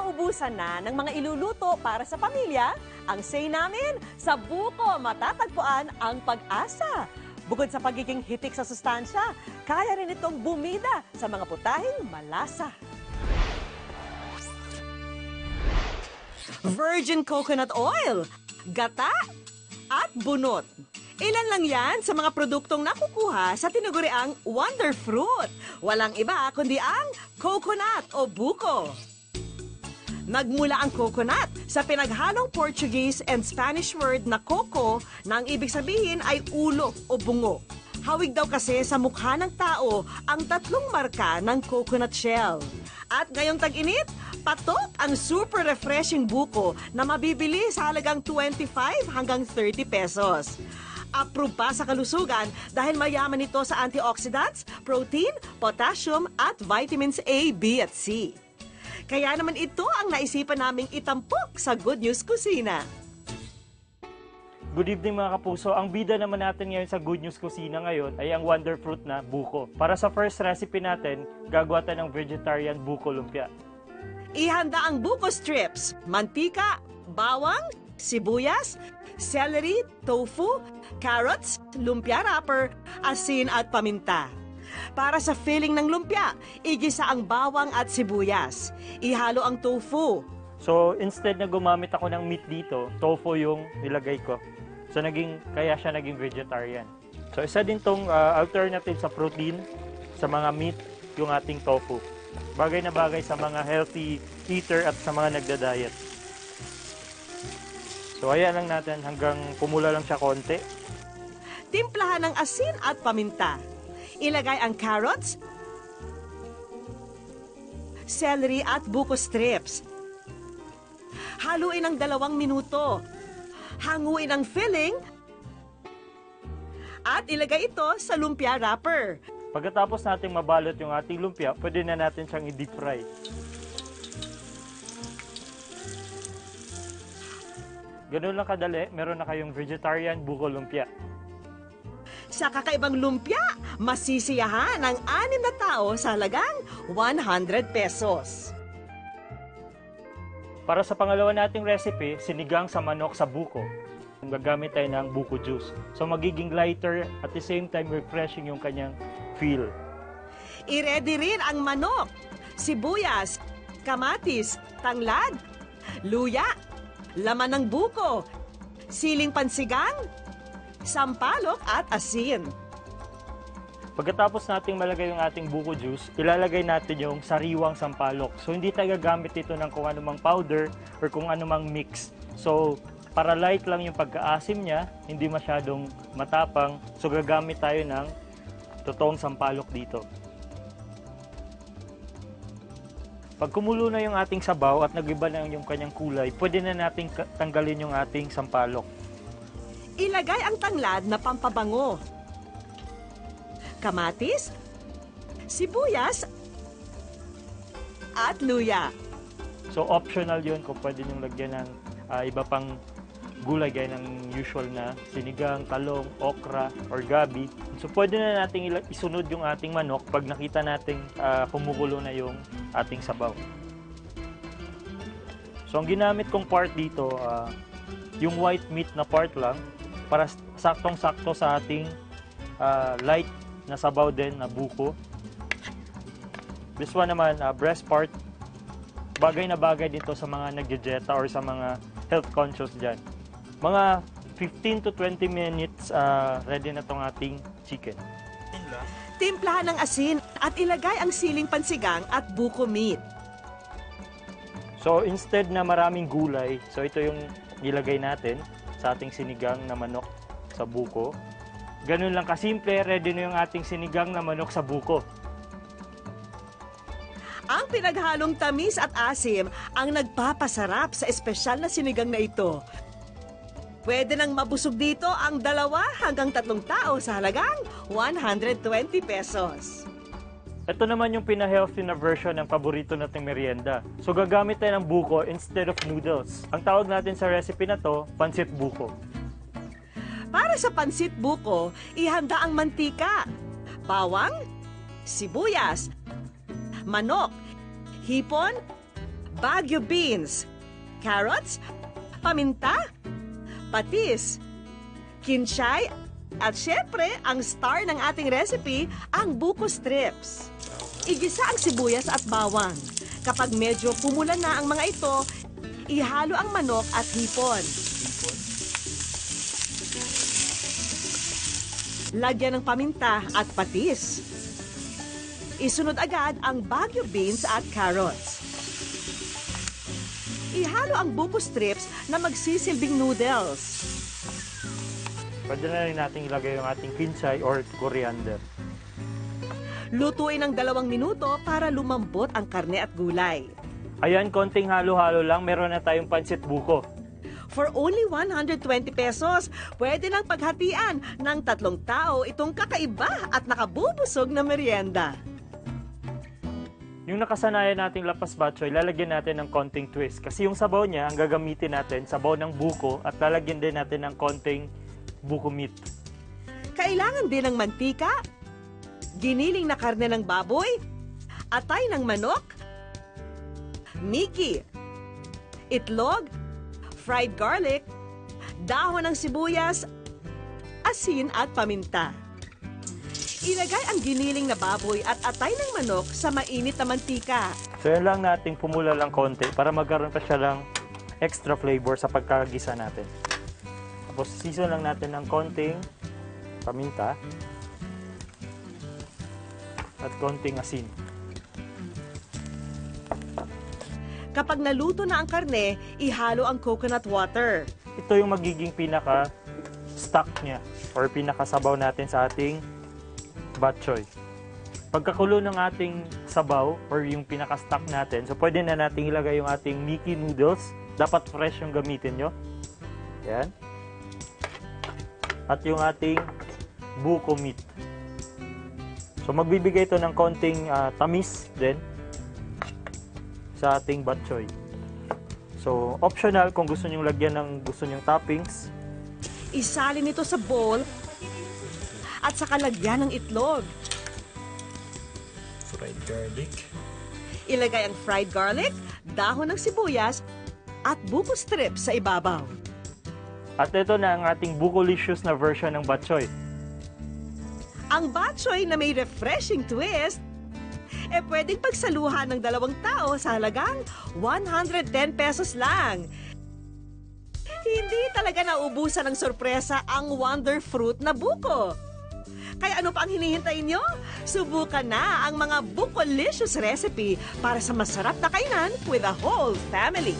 nauubusan na ng mga iluluto para sa pamilya, ang say namin, sa buko matatagpuan ang pag-asa. Bukod sa pagiging hitik sa sustansya, kaya rin itong bumida sa mga putahing malasa. Virgin coconut oil, gata, at bunot. Ilan lang yan sa mga produktong nakukuha sa tinaguriang Wonder Fruit. Walang iba kundi ang coconut o buko. Nagmula ang coconut sa pinaghalong Portuguese and Spanish word na coco na ang ibig sabihin ay ulo o bungo. Hawig daw kasi sa mukha ng tao ang tatlong marka ng coconut shell. At ngayong tag-init, patok ang super refreshing buko na mabibili sa halagang 25 hanggang 30 pesos. Approve pa sa kalusugan dahil mayaman ito sa antioxidants, protein, potassium at vitamins A, B at C. Kaya naman ito ang naisipan naming itampok sa Good News Kusina. Good evening mga kapuso. Ang bida naman natin ngayon sa Good News Kusina ngayon ay ang wonder fruit na buko. Para sa first recipe natin, gagawa tayo ng vegetarian buko lumpia. Ihanda ang buko strips, mantika, bawang, sibuyas, celery, tofu, carrots, lumpia wrapper, asin at paminta. Para sa filling ng lumpia, igisa ang bawang at sibuyas. Ihalo ang tofu. So instead na gumamit ako ng meat dito, tofu yung nilagay ko. So kaya siya naging vegetarian. So isa din tong alternative sa protein, sa mga meat, yung ating tofu. Bagay na bagay sa mga healthy eater at sa mga nagda-diet. So ayan lang natin hanggang pumula lang siya konti. Timplahan ng asin at paminta. Ilagay ang carrots, celery at buko strips. Haluin ng 2 minuto. Hanguin ang filling at ilagay ito sa lumpia wrapper. Pagkatapos natin mabalot yung ating lumpia, pwede na natin siyang i-deep fry. Ganun lang kadali, meron na kayong vegetarian buko lumpia. Sa kakaibang lumpia, masisiyahan ang 6 na tao sa halagang 100 pesos. Para sa pangalawa nating recipe, sinigang sa manok sa buko. Gagamit tayo ng buko juice. So magiging lighter at the same time refreshing yung kanyang feel. I-ready rin ang manok, sibuyas, kamatis, tanglad, luya, laman ng buko, siling pansigang, sampalok at asin. Pagkatapos nating malagay yung ating buko juice, ilalagay natin yung sariwang sampalok. So hindi tayo gagamit ito ng kung anumang powder or kung anumang mix. So para light lang yung pagkaasim niya, hindi masyadong matapang. So gagamit tayo ng totoong sampalok dito. Pag kumulo na yung ating sabaw at nag-iba na yung kanyang kulay, pwede na nating tanggalin yung ating sampalok. Ilagay ang tanglad na pampabango, kamatis, sibuyas, at luya. So optional yun kung pwede nyo lagyan ng iba pang gulay gaya ng usual na sinigang, talong, okra, or gabi. So pwede na natin isunod yung ating manok pag nakita natin kumukulo na yung ating sabaw. So ang ginamit kong part dito, yung white meat na part lang, para saktong-sakto sa ating light na sabaw din na buko. This one naman, breast part, bagay na bagay dito sa mga nagdidieta or sa mga health conscious dyan. Mga 15 to 20 minutes, ready na tong ating chicken. Timplahan ng asin at ilagay ang siling pansigang at buko meat. So instead na maraming gulay, so ito yung nilagay natin sa ating sinigang na manok sa buko. Ganun lang kasimple, ready na yung ating sinigang na manok sa buko. Ang pinaghalong tamis at asim ang nagpapasarap sa espesyal na sinigang na ito. Pwede nang mabusog dito ang 2 hanggang 3 tao sa halagang 120 pesos. Ito naman yung pina-healthy na version ng paborito nating merienda. So gagamit tayo ng buko instead of noodles. Ang tawag natin sa recipe na to, pansit buko. Para sa pansit buko, ihanda ang mantika, bawang, sibuyas, manok, hipon, Baguio beans, carrots, paminta, patis, kinchay, at syempre, ang star ng ating recipe, ang buko strips. Igisa ang sibuyas at bawang. Kapag medyo pumula na ang mga ito, ihalo ang manok at hipon. Lagyan ng paminta at patis. Isunod agad ang Baguio beans at carrots. Ihalo ang buko strips na magsisilbing noodles. Pwede na rin natin ilagay yung ating kinchay or coriander. Lutuin ng 2 minuto para lumambot ang karne at gulay. Ayan, konting halo-halo lang, meron na tayong pansit buko. For only 120 pesos, pwede nang paghatian ng 3 tao itong kakaiba at nakabubusog na merienda. Yung nakasanayan nating lapas batchoy, lalagyan natin ng konting twist. Kasi yung sabaw niya, ang gagamitin natin, sabaw ng buko at lalagyan din natin ng konting buko meat. Kailangan din ng mantika, giniling na karne ng baboy, atay ng manok, miki, itlog, fried garlic, dahon ng sibuyas, asin at paminta. Ilagay ang giniling na baboy at atay ng manok sa mainit na mantika. So yan lang nating pumula lang konti para magkaroon pa siya lang extra flavor sa pagkagisa natin. Tapos season lang natin ng konting paminta at konting asin. Kapag naluto na ang karne, ihalo ang coconut water. Ito yung magiging pinaka-stock niya or pinakasabaw natin sa ating batchoy. Pagkakulo ng ating sabaw or yung pinaka-stock natin, so pwede na natin ilagay yung ating Miki noodles. Dapat fresh yung gamitin nyo. Yan. At yung ating buko meat. So magbibigay ito ng konting tamis din sa ating batchoy. So optional kung gusto niyo lagyan ng gusto niyong toppings. Isalin ito sa bowl at saka lagyan ng itlog. Fried garlic. Ilagay ang fried garlic, dahon ng sibuyas, at buko strips sa ibabaw. At ito na ang ating bukolicious na version ng batchoy. Ang batchoy na may refreshing twist, pwedeng pagsaluhan ng 2 tao sa halagang 110 pesos lang. Hindi talaga naubusan ng sorpresa ang wonder fruit na buko. Kaya ano pa ang hinihintay nyo? Subukan na ang mga bukolicious recipe para sa masarap na kainan with the whole family.